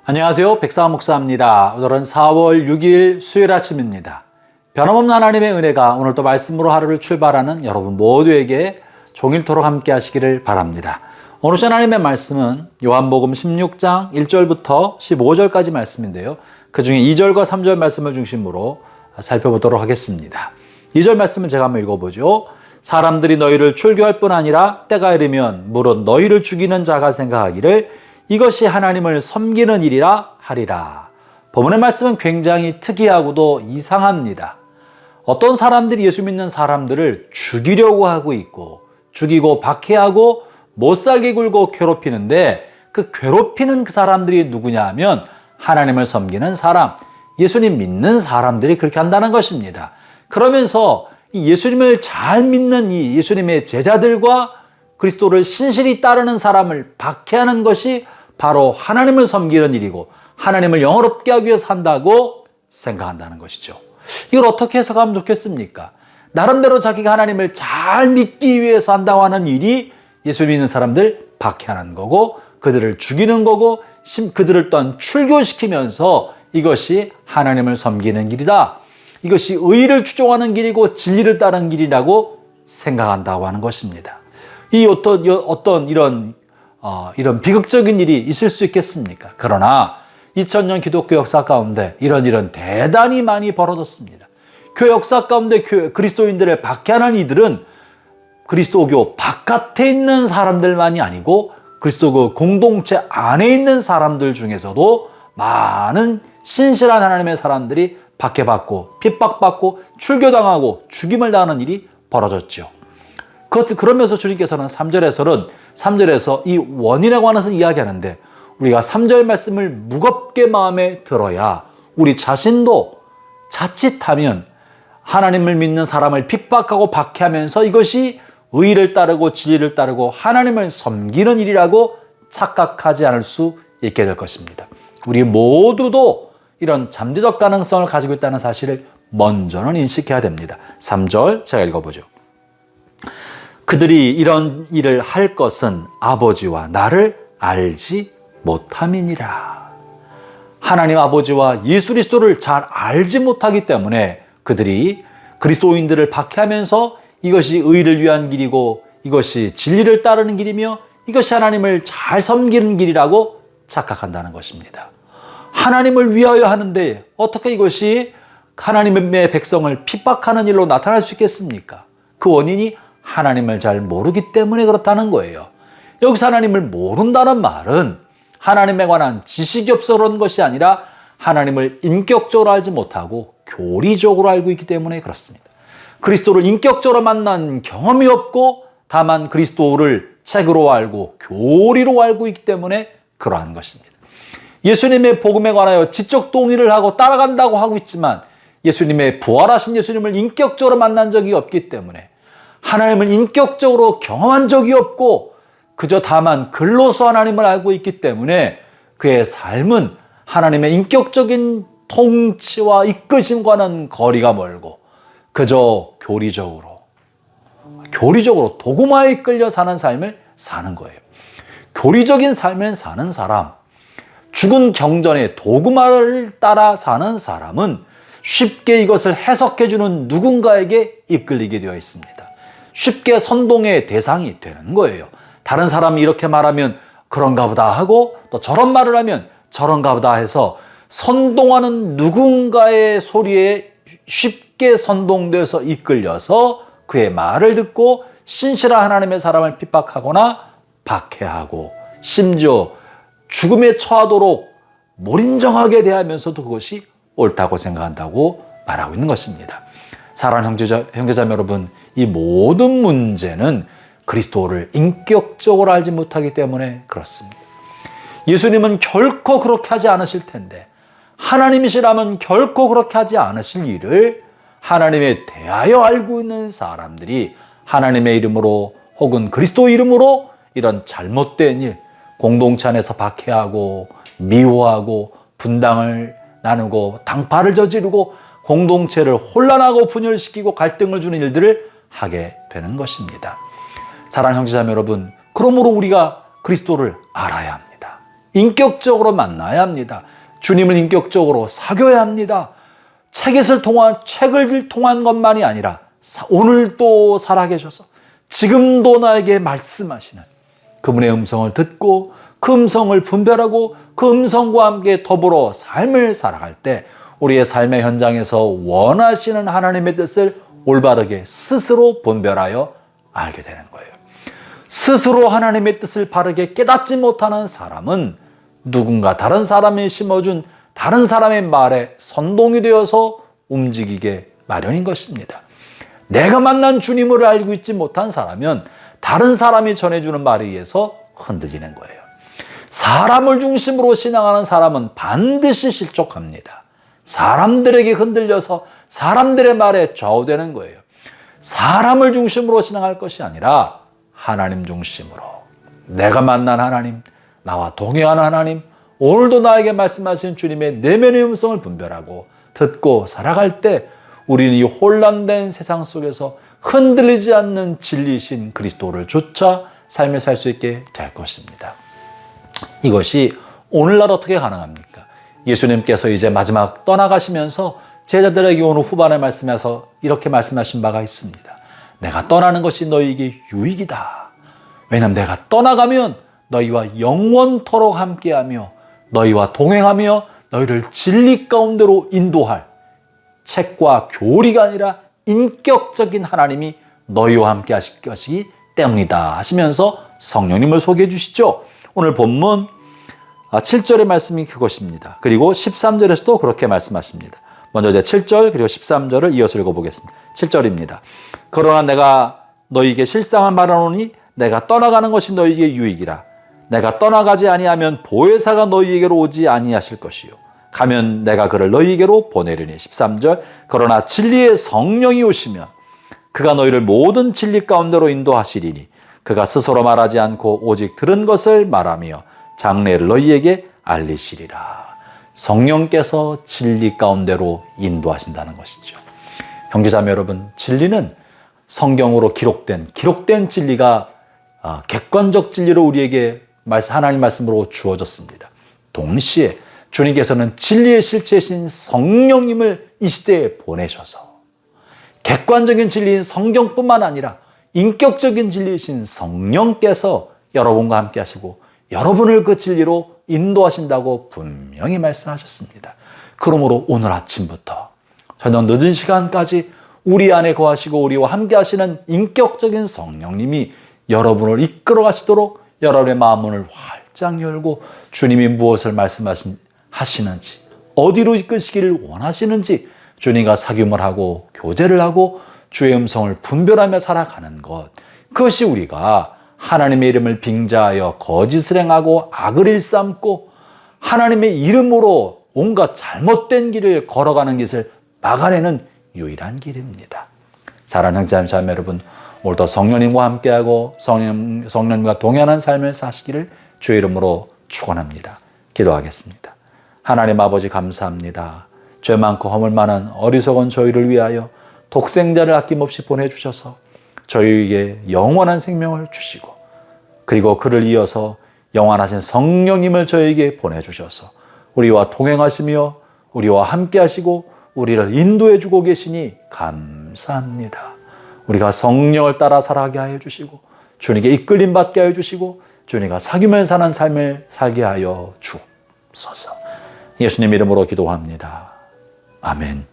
안녕하세요. 백사원 목사입니다. 오늘은 4월 6일 수요일 아침입니다. 변함없는 하나님의 은혜가 오늘도 말씀으로 하루를 출발하는 여러분 모두에게 종일토록 함께 하시기를 바랍니다. 오늘 하나님의 말씀은 요한복음 16장 1절부터 15절까지 말씀인데요. 그 중에 2절과 3절 말씀을 중심으로 살펴보도록 하겠습니다. 2절 말씀은 제가 한번 읽어보죠. 사람들이 너희를 출교할 뿐 아니라 때가 이르면 물론 너희를 죽이는 자가 생각하기를 이것이 하나님을 섬기는 일이라 하리라. 본문의 말씀은 굉장히 특이하고도 이상합니다. 어떤 사람들이 예수 믿는 사람들을 죽이려고 하고 있고 죽이고 박해하고 못살게 굴고 괴롭히는데 그 괴롭히는 그 사람들이 누구냐 하면 하나님을 섬기는 사람, 예수님 믿는 사람들이 그렇게 한다는 것입니다. 그러면서 이 예수님을 잘 믿는 이 예수님의 제자들과 그리스도를 신실히 따르는 사람을 박해하는 것이 바로 하나님을 섬기는 일이고 하나님을 영화롭게 하기 위해서 한다고 생각한다는 것이죠. 이걸 어떻게 해석하면 좋겠습니까? 나름대로 자기가 하나님을 잘 믿기 위해서 한다고 하는 일이 예수 믿는 사람들 박해하는 거고 그들을 죽이는 거고 그들을 또한 출교시키면서 이것이 하나님을 섬기는 길이다. 이것이 의를 추종하는 길이고 진리를 따르는 길이라고 생각한다고 하는 것입니다. 이 어떤 이런 비극적인 일이 있을 수 있겠습니까? 그러나 2000년 기독교 역사 가운데 이런 일은 대단히 많이 벌어졌습니다. 교회 역사 가운데 그리스도인들을 박해하는 이들은 그리스도교 바깥에 있는 사람들만이 아니고 그리스도교 공동체 안에 있는 사람들 중에서도 많은 신실한 하나님의 사람들이 박해받고 핍박받고 출교당하고 죽임을 당하는 일이 벌어졌죠. 그러면서 주님께서는 3절에서 이 원인에 관해서 이야기하는데 우리가 3절 말씀을 무겁게 마음에 들어야 우리 자신도 자칫하면 하나님을 믿는 사람을 핍박하고 박해하면서 이것이 의를 따르고 진리를 따르고 하나님을 섬기는 일이라고 착각하지 않을 수 있게 될 것입니다. 우리 모두도 이런 잠재적 가능성을 가지고 있다는 사실을 먼저는 인식해야 됩니다. 3절 제가 읽어보죠. 그들이 이런 일을 할 것은 아버지와 나를 알지 못함이니라. 하나님 아버지와 예수 그리스도를 잘 알지 못하기 때문에 그들이 그리스도인들을 박해하면서 이것이 의를 위한 길이고 이것이 진리를 따르는 길이며 이것이 하나님을 잘 섬기는 길이라고 착각한다는 것입니다. 하나님을 위하여 하는데 어떻게 이것이 하나님의 백성을 핍박하는 일로 나타날 수 있겠습니까? 그 원인이 하나님을 잘 모르기 때문에 그렇다는 거예요. 여기서 하나님을 모른다는 말은 하나님에 관한 지식이 없어 그런 것이 아니라 하나님을 인격적으로 알지 못하고 교리적으로 알고 있기 때문에 그렇습니다. 그리스도를 인격적으로 만난 경험이 없고 다만 그리스도를 책으로 알고 교리로 알고 있기 때문에 그러한 것입니다. 예수님의 복음에 관하여 지적 동의를 하고 따라간다고 하고 있지만 예수님의 부활하신 예수님을 인격적으로 만난 적이 없기 때문에 하나님을 인격적으로 경험한 적이 없고 그저 다만 글로서 하나님을 알고 있기 때문에 그의 삶은 하나님의 인격적인 통치와 이끄심과는 거리가 멀고 그저 교리적으로 도구마에 이끌려 사는 삶을 사는 거예요. 교리적인 삶을 사는 사람, 죽은 경전의 도구마를 따라 사는 사람은 쉽게 이것을 해석해주는 누군가에게 이끌리게 되어 있습니다. 쉽게 선동의 대상이 되는 거예요. 다른 사람이 이렇게 말하면 그런가 보다 하고 또 저런 말을 하면 저런가 보다 해서 선동하는 누군가의 소리에 쉽게 선동돼서 이끌려서 그의 말을 듣고 신실한 하나님의 사람을 핍박하거나 박해하고 심지어 죽음에 처하도록 몰인정하게 대하면서도 그것이 옳다고 생각한다고 말하고 있는 것입니다. 사랑하는 형제자매 여러분, 이 모든 문제는 그리스도를 인격적으로 알지 못하기 때문에 그렇습니다. 예수님은 결코 그렇게 하지 않으실 텐데 하나님이시라면 결코 그렇게 하지 않으실 일을 하나님에 대하여 알고 있는 사람들이 하나님의 이름으로 혹은 그리스도 이름으로 이런 잘못된 일, 공동체 안에서 박해하고 미워하고 분당을 나누고 당파를 저지르고 공동체를 혼란하고 분열시키고 갈등을 주는 일들을 하게 되는 것입니다. 사랑하는 형제자매 여러분, 그러므로 우리가 그리스도를 알아야 합니다. 인격적으로 만나야 합니다. 주님을 인격적으로 사귀어야 합니다. 책을 통한 것만이 아니라 오늘도 살아계셔서 지금도 나에게 말씀하시는 그분의 음성을 듣고 그 음성을 분별하고 그 음성과 함께 더불어 삶을 살아갈 때 우리의 삶의 현장에서 원하시는 하나님의 뜻을 올바르게 스스로 분별하여 알게 되는 거예요. 스스로 하나님의 뜻을 바르게 깨닫지 못하는 사람은 누군가 다른 사람이 심어준 다른 사람의 말에 선동이 되어서 움직이게 마련인 것입니다. 내가 만난 주님을 알고 있지 못한 사람은 다른 사람이 전해주는 말에 의해서 흔들리는 거예요. 사람을 중심으로 신앙하는 사람은 반드시 실족합니다. 사람들에게 흔들려서 사람들의 말에 좌우되는 거예요. 사람을 중심으로 신앙할 것이 아니라 하나님 중심으로, 내가 만난 하나님, 나와 동행하는 하나님, 오늘도 나에게 말씀하신 주님의 내면의 음성을 분별하고 듣고 살아갈 때 우리는 이 혼란된 세상 속에서 흔들리지 않는 진리이신 그리스도를 쫓아 삶을 살 수 있게 될 것입니다. 이것이 오늘날 어떻게 가능합니까? 예수님께서 이제 마지막 떠나가시면서 제자들에게 오늘 후반에 말씀해서 이렇게 말씀하신 바가 있습니다. 내가 떠나는 것이 너희에게 유익이다. 왜냐하면 내가 떠나가면 너희와 영원토록 함께하며 너희와 동행하며 너희를 진리 가운데로 인도할 책과 교리가 아니라 인격적인 하나님이 너희와 함께 하실 것이기 때문이다 하시면서 성령님을 소개해 주시죠. 오늘 본문 7절의 말씀이 그것입니다. 그리고 13절에서도 그렇게 말씀하십니다. 먼저 이제 7절 그리고 13절을 이어서 읽어보겠습니다. 7절입니다. 그러나 내가 너희에게 실상을 말하노니 내가 떠나가는 것이 너희에게 유익이라. 내가 떠나가지 아니하면 보혜사가 너희에게로 오지 아니하실 것이요. 가면 내가 그를 너희에게로 보내리니. 13절 그러나 진리의 성령이 오시면 그가 너희를 모든 진리 가운데로 인도하시리니 그가 스스로 말하지 않고 오직 들은 것을 말하며 장래를 너희에게 알리시리라. 성령께서 진리 가운데로 인도하신다는 것이죠. 형제자매 여러분, 진리는 성경으로 기록된 진리가 객관적 진리로 우리에게 하나님 말씀으로 주어졌습니다. 동시에 주님께서는 진리의 실체이신 성령님을 이 시대에 보내셔서 객관적인 진리인 성경뿐만 아니라 인격적인 진리이신 성령께서 여러분과 함께 하시고 여러분을 그 진리로 인도하신다고 분명히 말씀하셨습니다. 그러므로 오늘 아침부터 저녁 늦은 시간까지 우리 안에 거하시고 우리와 함께 하시는 인격적인 성령님이 여러분을 이끌어 가시도록 여러분의 마음문을 활짝 열고 주님이 무엇을 말씀하시는지, 어디로 이끄시기를 원하시는지 주님과 사귐을 하고 교제를 하고 주의 음성을 분별하며 살아가는 것, 그것이 우리가 하나님의 이름을 빙자하여 거짓을 행하고 악을 일삼고 하나님의 이름으로 온갖 잘못된 길을 걸어가는 것을 막아내는 유일한 길입니다. 사랑하는 형제 자매 여러분, 오늘도 성령님과 함께하고 성령님과 동행하는 삶을 사시기를 주의 이름으로 축원합니다. 기도하겠습니다. 하나님 아버지 감사합니다. 죄 많고 허물 많은 어리석은 저희를 위하여 독생자를 아낌없이 보내주셔서 저희에게 영원한 생명을 주시고 그리고 그를 이어서 영원하신 성령님을 저희에게 보내주셔서 우리와 동행하시며 우리와 함께 하시고 우리를 인도해 주고 계시니 감사합니다. 우리가 성령을 따라 살아가게 하여 주시고 주님께 이끌림 받게 하여 주시고 주님과 사귐을 사는 삶을 살게 하여 주옵소서. 예수님 이름으로 기도합니다. 아멘.